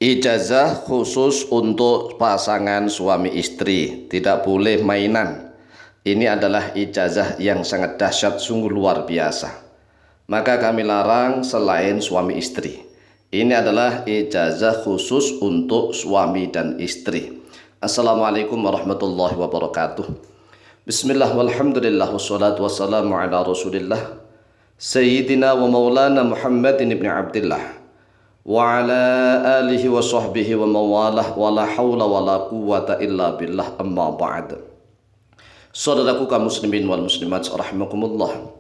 Ijazah khusus untuk pasangan suami istri, tidak boleh mainan. Ini adalah ijazah yang sangat dahsyat, sungguh luar biasa. Maka kami larang selain suami istri. Ini adalah ijazah khusus untuk suami dan istri. Assalamualaikum warahmatullahi wabarakatuh. Bismillah walhamdulillah wassalatu wassalamu ala rasulillah Sayyidina wa maulana Muhammadin ibn Abdillah wa ala alihi wa sahbihi wa mawalah wa la hawla wa la quwwata illa billah, amma ba'd. Saudaraku kaum muslimin wal muslimat rahimakumullah,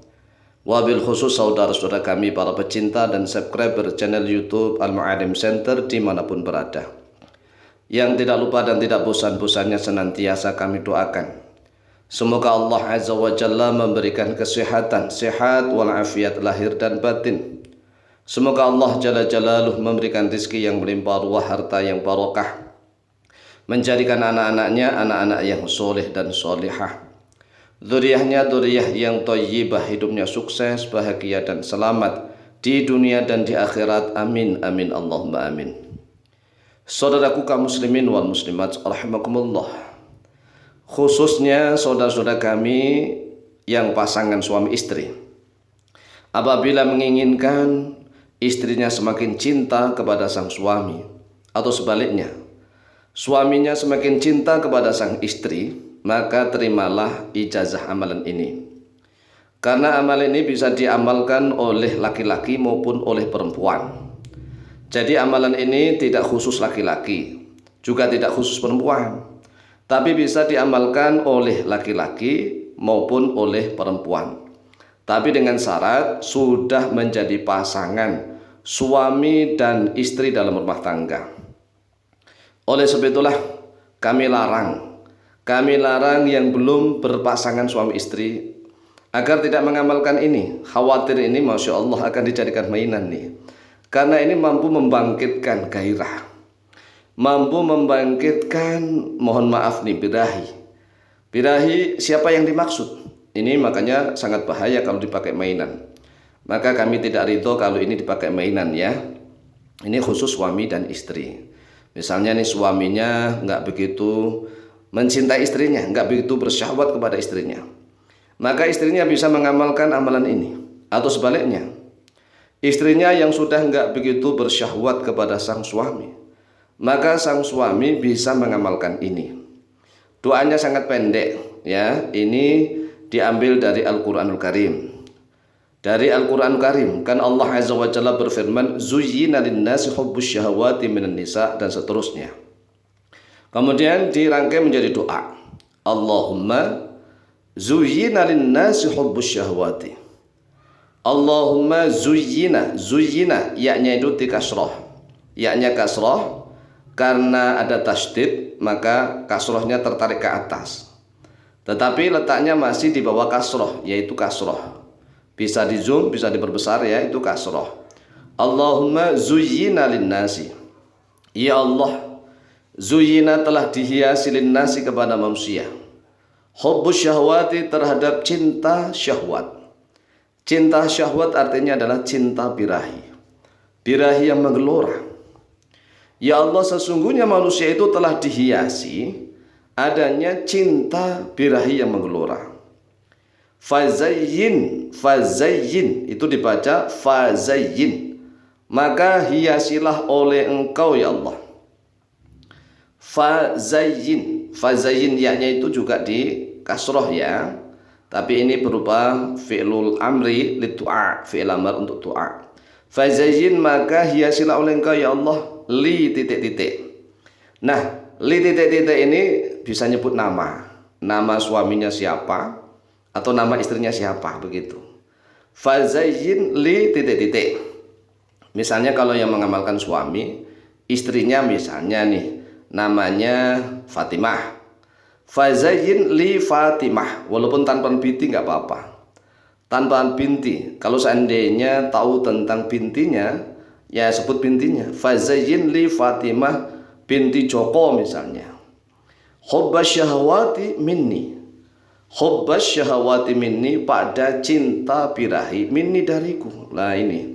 wabil khusus saudara-saudara kami para pecinta dan subscriber channel YouTube Al-Mu'alim Center dimanapun berada, yang tidak lupa dan tidak bosan-bosannya senantiasa kami doakan semoga Allah Azza wa Jalla memberikan kesehatan, sehat walafiat lahir dan batin. Semoga Allah Jalla Jalaluh memberikan rezeki yang melimpah ruah, harta yang barokah, menjadikan anak-anaknya anak-anak yang soleh dan solihah, dzurriyyahnya dzurriyyah yang thayyibah, hidupnya sukses, bahagia dan selamat di dunia dan di akhirat. Amin amin Allahumma amin. Saudaraku kaum muslimin wal muslimat rahimakumullah, khususnya saudara-saudara kami yang pasangan suami istri, apabila menginginkan istrinya semakin cinta kepada sang suami, atau sebaliknya suaminya semakin cinta kepada sang istri, maka terimalah ijazah amalan ini. Karena amalan ini bisa diamalkan oleh laki-laki maupun oleh perempuan. Jadi amalan ini tidak khusus laki-laki, juga tidak khusus perempuan, tapi bisa diamalkan oleh laki-laki maupun oleh perempuan. Tapi dengan syarat sudah menjadi pasangan suami dan istri dalam rumah tangga. Oleh sebab itulah kami larang yang belum berpasangan suami istri agar tidak mengamalkan ini. Khawatir ini Masya Allah akan dijadikan mainan nih. Karena ini mampu membangkitkan gairah, mampu membangkitkan, mohon maaf nih, birahi. Birahi siapa yang dimaksud? Ini makanya sangat bahaya kalau dipakai mainan. Maka kami tidak ridho kalau ini dipakai mainan ya. Ini khusus suami dan istri. Misalnya nih suaminya nggak begitu mencintai istrinya, nggak begitu bersyahwat kepada istrinya, maka istrinya bisa mengamalkan amalan ini. Atau sebaliknya, istrinya yang sudah nggak begitu bersyahwat kepada sang suami, maka sang suami bisa mengamalkan ini. Doanya sangat pendek ya. Ini diambil dari Al-Quranul Karim. Dari Al-Quran Karim kan Allah Azza wa Jalla berfirman, zuyyina linnasi hubbus syahawati minan nisa, dan seterusnya. Kemudian dirangkai menjadi doa, Allahumma zuyyina linnasi hubbus syahawati. Allahumma zuyyina, zuyyina yaknya itu di kasroh, yaknya kasroh karena ada tasydid maka kasrohnya tertarik ke atas, tetapi letaknya masih di bawah kasroh, yaitu kasroh. Bisa di zoom, bisa diperbesar ya, itu kasroh. Allahumma zuyyina linnasi, ya Allah, zuyyina telah dihiasi linnasi kepada manusia, hubbus syahwati terhadap cinta syahwat. Cinta syahwat artinya adalah cinta birahi, birahi yang menggelora. Ya Allah, sesungguhnya manusia itu telah dihiasi adanya cinta birahi yang menggelora. Fazayyin, fazayyin itu dibaca fazayyin, maka hiasilah oleh engkau ya Allah. Fazayyin, fazayyin yaknya itu juga di kasroh ya, tapi ini berupa fi'lul amri lidu'a, fi'il amr untuk doa. Fazayyin, maka hiasilah oleh engkau ya Allah, li titik-titik. Nah, li titik-titik ini bisa nyebut nama suaminya siapa atau nama istrinya siapa, begitu. Fazayyin li titik-titik. Misalnya kalau yang mengamalkan suami, istrinya misalnya nih namanya Fatimah, fazayyin li Fatimah, walaupun tanpa binti nggak apa-apa. Tanpa binti, kalau seandainya tahu tentang bintinya ya sebut bintinya. Fazayyin li Fatimah binti Joko misalnya. Hubbas syahwati minni, hubbas syahwati minni, pada cinta birahi, minni dariku. Nah ini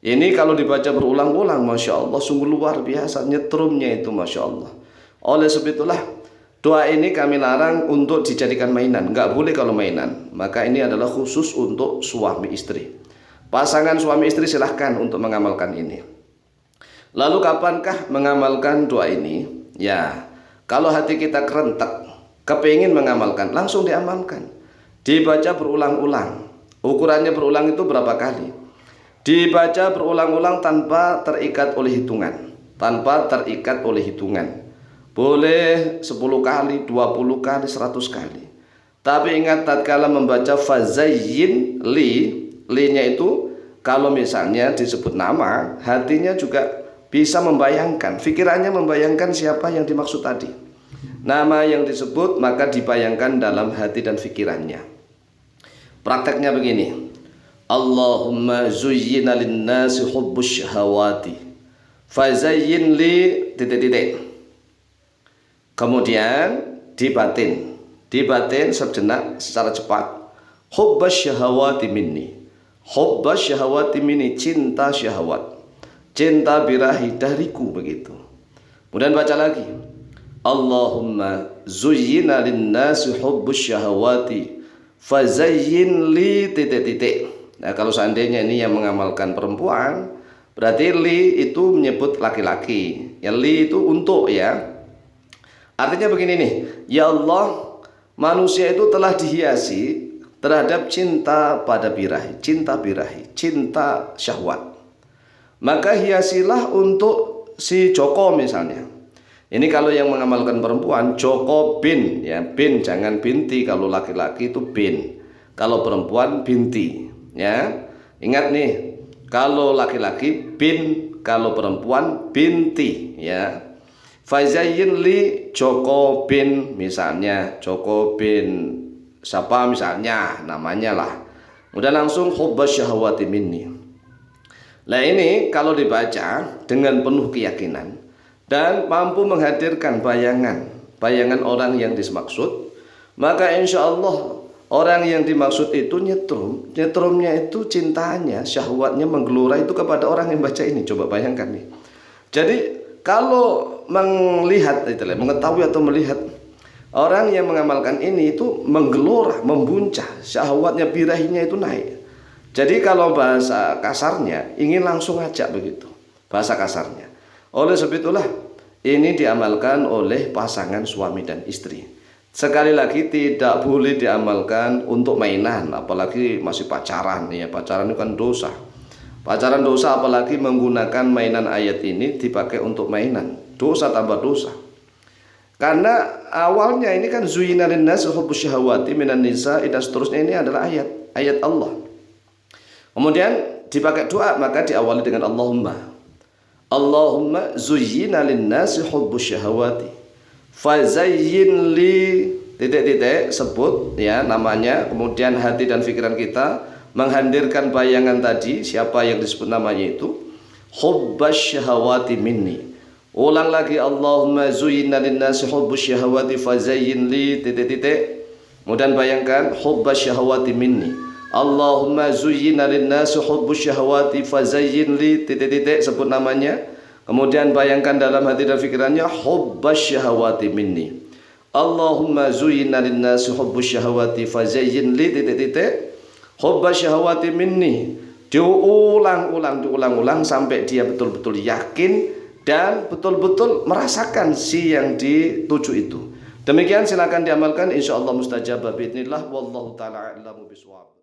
Ini kalau dibaca berulang-ulang, Masya Allah, sungguh luar biasa nyetrumnya itu, Masya Allah. Oleh sebab itulah doa ini kami larang untuk dijadikan mainan. Nggak boleh kalau mainan. Maka ini adalah khusus untuk suami istri. Pasangan suami istri silahkan untuk mengamalkan ini. Lalu kapankah mengamalkan doa ini? Ya, kalau hati kita kerentak, kepingin mengamalkan, langsung diamalkan. Dibaca berulang-ulang. Ukurannya berulang itu berapa kali? Dibaca berulang-ulang tanpa terikat oleh hitungan. Tanpa terikat oleh hitungan. Boleh 10 kali, 20 kali, 100 kali. Tapi ingat tatkala membaca fazayyin li, li-nya itu kalau misalnya disebut nama, hatinya juga bisa membayangkan, pikirannya membayangkan siapa yang dimaksud tadi. Nama yang disebut maka dibayangkan dalam hati dan pikirannya. Prakteknya begini. Allahumma zuyyina linnasi hubbus syahawati fazayyin li titik-titik. Kemudian dibatin sejenak secara cepat. Hubbas syahawati minni. Hubbas syahawati minni, cinta syahwat. Cinta birahi dariku, begitu. Kemudian baca lagi. Allahumma zuyyina linnasi hubbus syahawati fazayyin li titik-titik. Nah, kalau seandainya ini yang mengamalkan perempuan, berarti li itu menyebut laki-laki. Ya, li itu untuk, ya. Artinya begini nih, ya Allah, manusia itu telah dihiasi terhadap cinta pada birahi, cinta syahwat. Maka hiasilah untuk si Joko misalnya. Ini kalau yang mengamalkan perempuan, Joko bin, ya, bin, jangan binti. Kalau laki-laki itu bin, kalau perempuan binti. Ya, ingat nih, kalau laki-laki bin, kalau perempuan binti. Ya, fazayyin li Joko bin, misalnya Joko bin siapa misalnya namanya lah. Udah langsung hubbas syahwati minni. Nah, ini kalau dibaca dengan penuh keyakinan dan mampu menghadirkan bayangan orang yang dimaksud, maka insya Allah orang yang dimaksud itu nyetrumnya itu cintanya, syahwatnya menggelora itu kepada orang yang baca ini. Coba bayangkan nih. Jadi kalau melihat, mengetahui atau melihat orang yang mengamalkan ini itu menggelora, membuncah, syahwatnya, birahinya itu naik. Jadi kalau bahasa kasarnya ingin langsung ajak, begitu bahasa kasarnya. Oleh sebab itulah ini diamalkan oleh pasangan suami dan istri. Sekali lagi tidak boleh diamalkan untuk mainan, apalagi masih pacaran. Ya, pacaran itu kan dosa. Pacaran dosa, apalagi menggunakan mainan ayat ini dipakai untuk mainan. Dosa tambah dosa. Karena awalnya ini kan zuyyina linnasi hubbus syahawati minan nisa, dan seterusnya ini adalah ayat Allah. Kemudian dipakai doa, maka diawali dengan Allahumma zuyyina linnasi hubbus syahawati fazayyin li titik-titik, sebut ya namanya, kemudian hati dan pikiran kita menghadirkan bayangan tadi, siapa yang disebut namanya itu, hubbas syahawati minni. Ulang lagi, Allahumma zuyyina linnasi hubbus syahawati fazayyin li titik-titik, kemudian bayangkan hubbas syahawati minni. Allahumma zuyyina linnasi hubbus syahawati fazayyin li titik-titik, sebut namanya. Kemudian bayangkan dalam hati dan pikirannya hubbas syahawati minni. Allahumma zuyyina linnasi hubbus syahawati fazayyin li titik-titik hubbas syahawati minni. Diulang-ulang sampai dia betul-betul yakin dan betul-betul merasakan si yang dituju itu. Demikian silakan diamalkan, insyaallah mustajabah biidznillah, wallahu taala a'lamu bishawab.